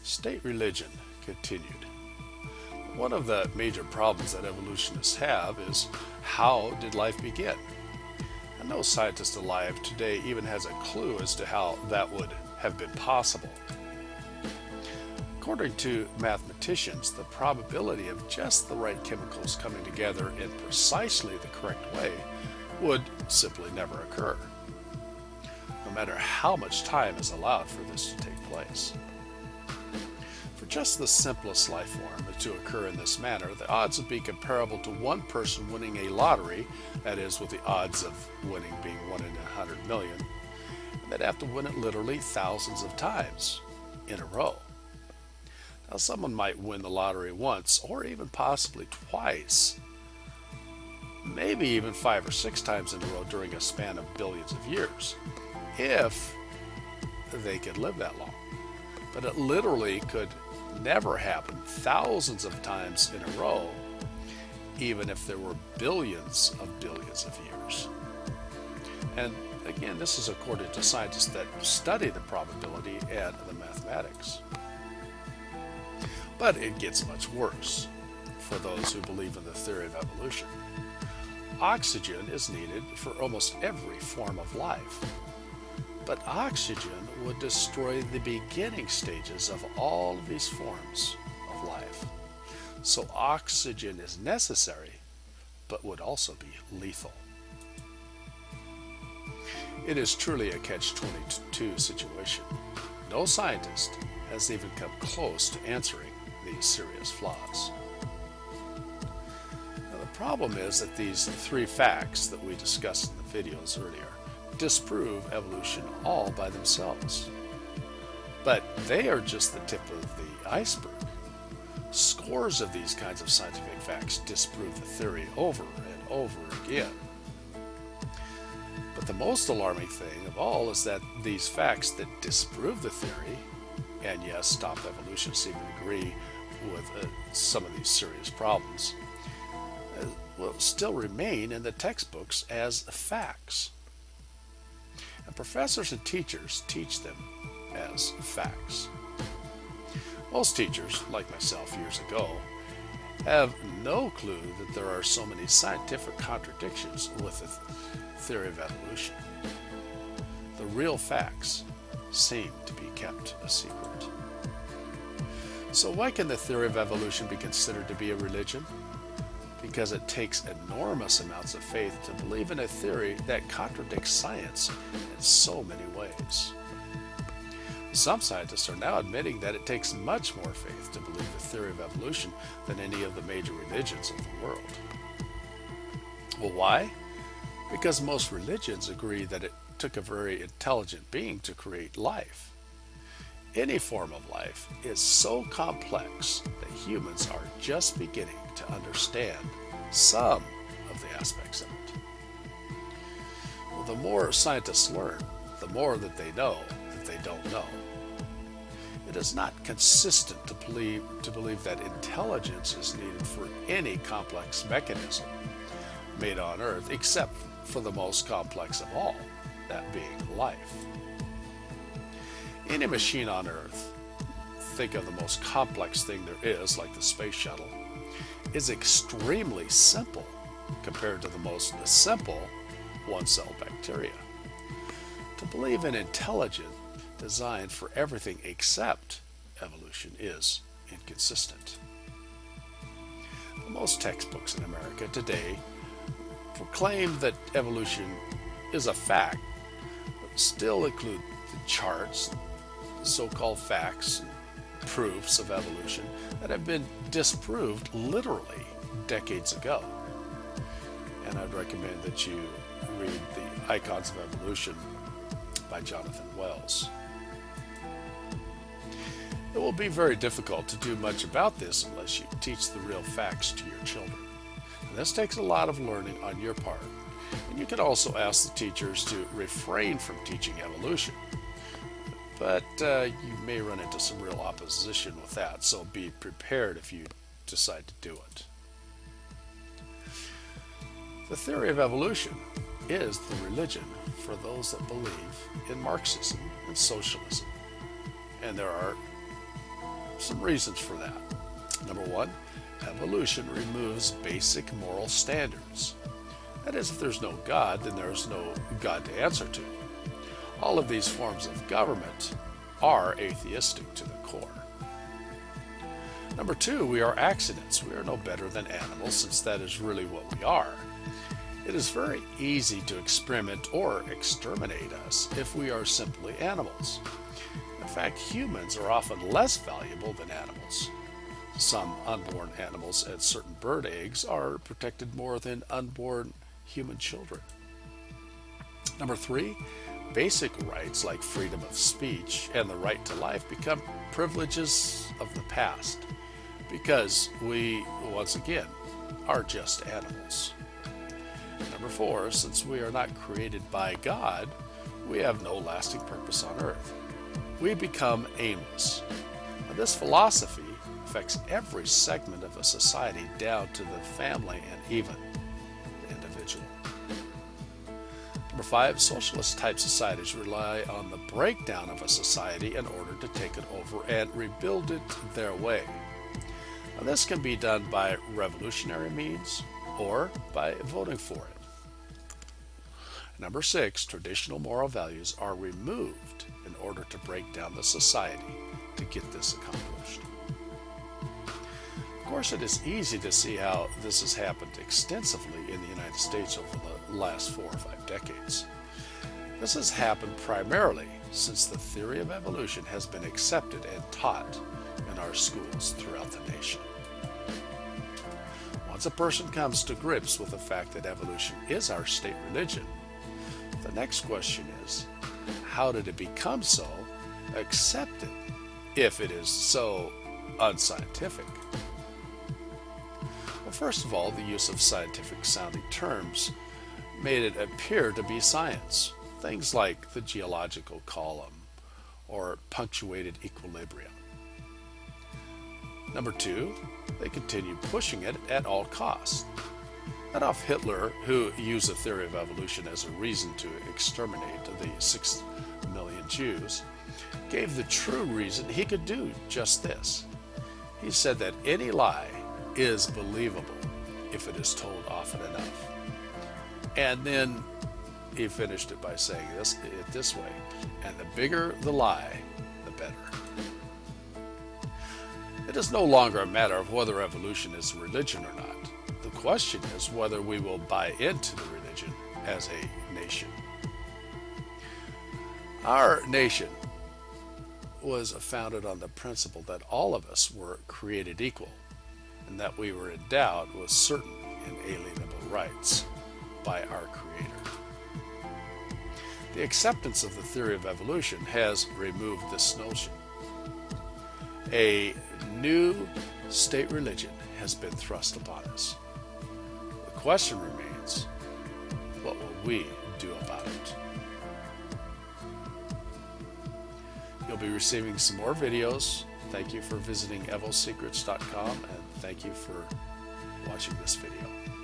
State religion continued. One of the major problems that evolutionists have is, how did life begin? And no scientist alive today even has a clue as to how that would have been possible. According to mathematicians, the probability of just the right chemicals coming together in precisely the correct way would simply never occur, no matter how much time is allowed for this to take place. For just the simplest life form to occur in this manner, the odds would be comparable to one person winning a lottery, that is, with the odds of winning being 1 in 100 million, and they'd have to win it literally thousands of times in a row. Now, someone might win the lottery once, or even possibly twice, maybe even 5 or 6 times in a row during a span of billions of years, if they could live that long. But it literally could never happen thousands of times in a row, even if there were billions of years. And again, this is according to scientists that study the probability and the mathematics. But it gets much worse for those who believe in the theory of evolution. Oxygen is needed for almost every form of life. But oxygen would destroy the beginning stages of all of these forms of life. So oxygen is necessary, but would also be lethal. It is truly a catch-22 situation. No scientist has even come close to answering these serious flaws. Now, the problem is that these 3 facts that we discussed in the videos earlier disprove evolution all by themselves. But they are just the tip of the iceberg. Scores of these kinds of scientific facts disprove the theory over and over again. But the most alarming thing of all is that these facts that disprove the theory, and yes, stop evolution seem to agree with some of these serious problems, will still remain in the textbooks as facts. And professors and teachers teach them as facts. Most teachers, like myself years ago, have no clue that there are so many scientific contradictions with the theory of evolution. The real facts seem to be kept a secret. So why can the theory of evolution be considered to be a religion? Because it takes enormous amounts of faith to believe in a theory that contradicts science in so many ways. Some scientists are now admitting that it takes much more faith to believe the theory of evolution than any of the major religions of the world. Well, why? Because most religions agree that it took a very intelligent being to create life. Any form of life is so complex that humans are just beginning to understand some of the aspects of it. Well, the more scientists learn, the more that they know that they don't know. It is not consistent to believe that intelligence is needed for any complex mechanism made on Earth, except for the most complex of all, that being life. Any machine on Earth, think of the most complex thing there is, like the space shuttle, is extremely simple compared to the most simple one-cell bacteria. To believe in intelligent design for everything except evolution is inconsistent. Most textbooks in America today proclaim that evolution is a fact, but still include the charts, so-called facts, and proofs of evolution that have been disproved literally decades ago. And I'd recommend that you read The Icons of Evolution by Jonathan Wells. It will be very difficult to do much about this unless you teach the real facts to your children. And this takes a lot of learning on your part. And you can also ask the teachers to refrain from teaching evolution. But you may run into some real opposition with that, so be prepared if you decide to do it. The theory of evolution is the religion for those that believe in Marxism and socialism. And there are some reasons for that. Number one, evolution removes basic moral standards. That is, if there's no God, then there's no God to answer to. All of these forms of government are atheistic to the core. Number two, we are accidents. We are no better than animals, since that is really what we are. It is very easy to experiment or exterminate us if we are simply animals. In fact, humans are often less valuable than animals. Some unborn animals and certain bird eggs are protected more than unborn human children. Number three, basic rights like freedom of speech and the right to life become privileges of the past because we, once again, are just animals. Number four, since we are not created by God, we have no lasting purpose on earth. We become aimless. Now, this philosophy affects every segment of a society down to the family and even the individual. Number five, socialist type societies rely on the breakdown of a society in order to take it over and rebuild it their way. Now, this can be done by revolutionary means or by voting for it. Number six, traditional moral values are removed in order to break down the society to get this accomplished. Of course, it is easy to see how this has happened extensively in the United States over the last 4 or 5 decades. This has happened primarily since the theory of evolution has been accepted and taught in our schools throughout the nation. Once a person comes to grips with the fact that evolution is our state religion, the next question is, how did it become so accepted if it is so unscientific? Well, first of all, the use of scientific sounding terms made it appear to be science. Things like the geological column or punctuated equilibrium. Number two, they continued pushing it at all costs. Adolf Hitler, who used the theory of evolution as a reason to exterminate the 6 million Jews, gave the true reason he could do just this. He said that any lie is believable if it is told often enough. And then he finished it by saying it this way, and the bigger the lie, the better. It is no longer a matter of whether evolution is a religion or not. The question is whether we will buy into the religion as a nation. Our nation was founded on the principle that all of us were created equal and that we were endowed with certain inalienable rights by our Creator. The acceptance of the theory of evolution has removed this notion. A new state religion has been thrust upon us. The question remains, what will we do about it? You'll be receiving some more videos. Thank you for visiting evosecrets.com, and thank you for watching this video.